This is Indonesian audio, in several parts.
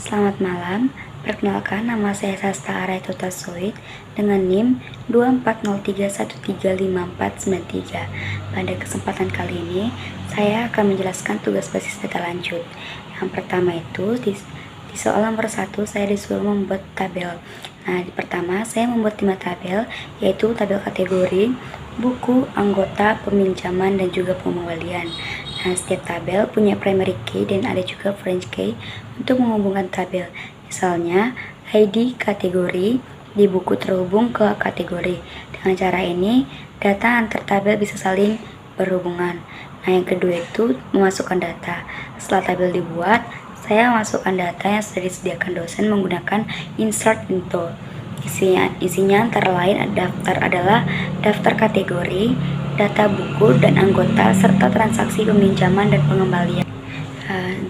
Selamat malam, perkenalkan nama saya Sasta Araituta Soid dengan NIM 2403135493. Pada kesempatan kali ini, saya akan menjelaskan tugas basis data lanjut. Yang pertama itu, di soal nomor 1 saya disuruh membuat tabel. Nah, pertama saya membuat 5 tabel, yaitu tabel kategori, buku, anggota, peminjaman, dan juga pengembalian. Nah, setiap tabel punya primary key dan ada juga French key untuk menghubungkan tabel. Misalnya, ID kategori di buku terhubung ke kategori. Dengan cara ini, data antar tabel bisa saling berhubungan. Nah, yang kedua itu memasukkan data. Setelah tabel dibuat, saya masukkan data yang sudah disediakan dosen menggunakan insert info. Isinya antara lain adalah daftar kategori, data buku dan anggota, serta transaksi peminjaman dan pengembalian.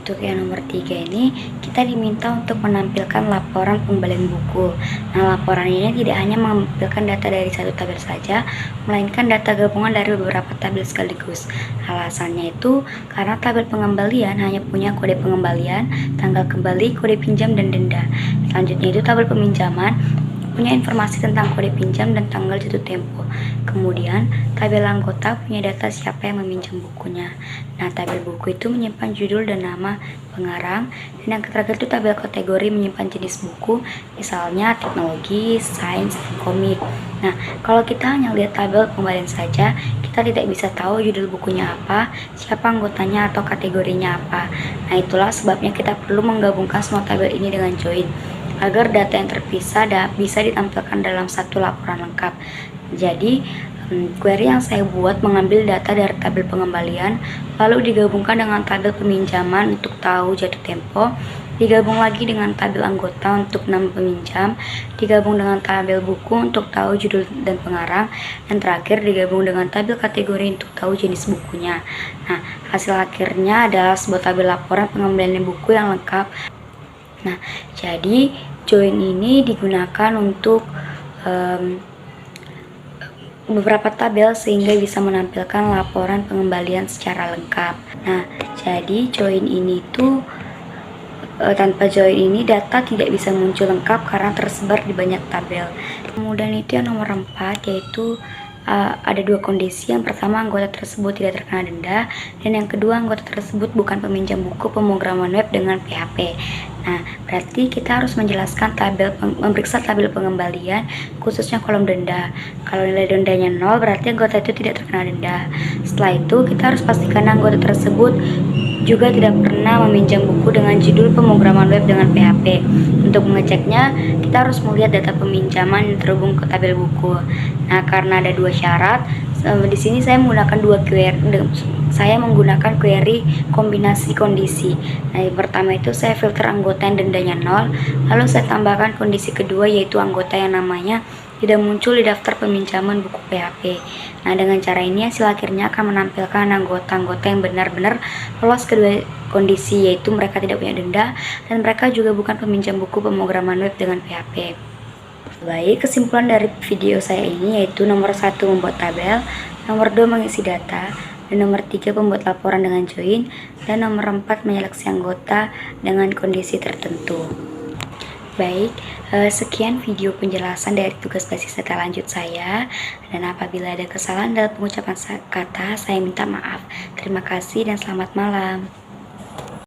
Untuk yang nomor 3 ini, kita diminta untuk menampilkan laporan pengembalian buku. Nah, laporan ini tidak hanya menampilkan data dari satu tabel saja, melainkan data gabungan dari beberapa tabel sekaligus. Alasannya itu karena tabel pengembalian hanya punya kode pengembalian, tanggal kembali, kode pinjam, dan denda. Selanjutnya itu tabel peminjaman punya informasi tentang kode pinjam dan tanggal jatuh tempo. Kemudian, tabel anggota punya data siapa yang meminjam bukunya. Nah, tabel buku itu menyimpan judul dan nama pengarang, dan yang terakhir itu tabel kategori menyimpan jenis buku, misalnya teknologi, sains, komik. Nah, kalau kita hanya lihat tabel pengembalian saja, kita tidak bisa tahu judul bukunya apa, siapa anggotanya, atau kategorinya apa. Nah, itulah sebabnya kita perlu menggabungkan semua tabel ini dengan join, agar data yang terpisah bisa ditampilkan dalam satu laporan lengkap. Jadi, query yang saya buat mengambil data dari tabel pengembalian, lalu digabungkan dengan tabel peminjaman untuk tahu jatuh tempo, digabung lagi dengan tabel anggota untuk nama peminjam, digabung dengan tabel buku untuk tahu judul dan pengarang, dan terakhir digabung dengan tabel kategori untuk tahu jenis bukunya. Nah, hasil akhirnya adalah sebuah tabel laporan pengembalian buku yang lengkap. Nah, jadi join ini digunakan untuk beberapa tabel sehingga bisa menampilkan laporan pengembalian secara lengkap. Nah, jadi join ini tuh tanpa join ini data tidak bisa muncul lengkap karena tersebar di banyak tabel. Kemudian itu yang nomor 4, yaitu ada dua kondisi. Yang pertama, anggota tersebut tidak terkena denda, dan yang kedua, anggota tersebut bukan peminjam buku pemrograman web dengan PHP. Nah, berarti kita harus menjelaskan memeriksa tabel pengembalian, khususnya kolom denda. Kalau nilai dendanya 0, berarti anggota itu tidak terkena denda. Setelah itu, kita harus pastikan anggota tersebut juga tidak pernah meminjam buku dengan judul pemrograman web dengan PHP. Untuk mengeceknya, kita harus melihat data peminjaman yang terhubung ke tabel buku. Nah, karena ada dua syarat, di sini saya menggunakan query kombinasi kondisi. Nah, yang pertama itu saya filter anggota yang dendanya 0, lalu saya tambahkan kondisi kedua, yaitu anggota yang namanya tidak muncul di daftar peminjaman buku PHP. Nah, dengan cara ini hasil akhirnya akan menampilkan anggota-anggota yang benar-benar lolos kedua kondisi, yaitu mereka tidak punya denda dan mereka juga bukan peminjam buku pemrograman web dengan PHP. Baik, kesimpulan dari video saya ini yaitu nomor 1 membuat tabel, nomor 2 mengisi data, dan nomor 3 membuat laporan dengan join, dan nomor 4 menyeleksi anggota dengan kondisi tertentu. Baik, sekian video penjelasan dari tugas basis data lanjut saya, dan apabila ada kesalahan dalam pengucapan kata, saya minta maaf. Terima kasih dan selamat malam.